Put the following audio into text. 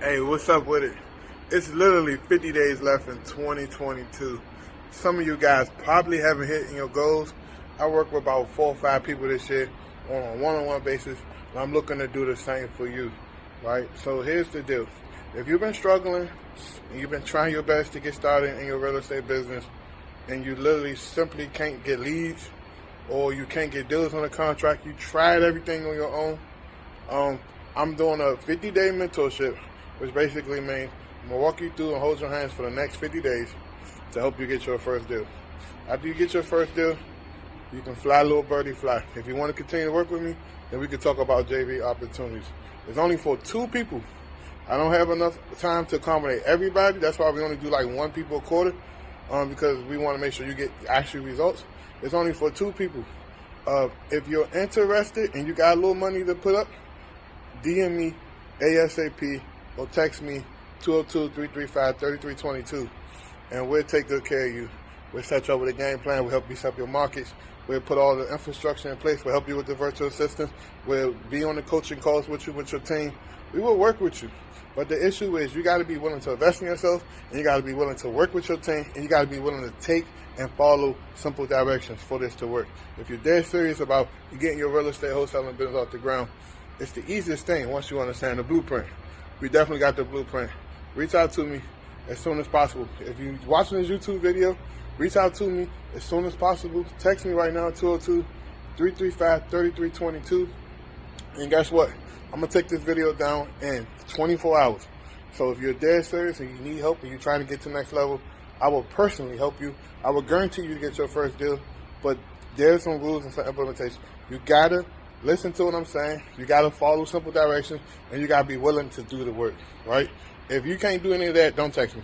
Hey, what's up with it? It's literally 50 days left in 2022. Some of you guys probably haven't hit your goals. I work with about 4 or 5 people this year on a one-on-one basis, and I'm looking to do the same for you, right? So here's the deal. If you've been struggling and you've been trying your best to get started in your real estate business and you literally simply can't get leads or you can't get deals on a contract, you tried everything on your own, I'm doing a 50-day mentorship, which basically means I'm going to walk you through and hold your hands for the next 50 days to help you get your first deal. After you get your first deal, you can fly, little birdie, fly. If you want to continue to work with me, then we can talk about JV opportunities. It's only for 2 people. I don't have enough time to accommodate everybody. That's why we only do like 1 people a quarter, because we want to make sure you get actual results. It's only for 2 people. If you're interested and you got a little money to put up, DM me ASAP or text me 202-335-3322 and we'll take good care of you. We'll set you up with a game plan. We'll help you set up your markets. We'll put all the infrastructure in place. We'll help you with the virtual assistants. We'll be on the coaching calls with you, with your team. We will work with you. But the issue is you got to be willing to invest in yourself, and you got to be willing to work with your team, and you got to be willing to take and follow simple directions for this to work. If you're dead serious about getting your real estate wholesaling business off the ground, it's the easiest thing once you understand the blueprint. We definitely got the blueprint. Reach out to me as soon as possible. If you're watching this YouTube video, reach out to me as soon as possible. Text me right now, 202-335-3322. And guess what? I'm going to take this video down in 24 hours. So if you're dead serious and you need help and you're trying to get to the next level, I will personally help you. I will guarantee you to get your first deal, but there's some rules and some implementation. You got to listen to what I'm saying. You got to follow simple directions, and you got to be willing to do the work, right? If you can't do any of that, don't text me.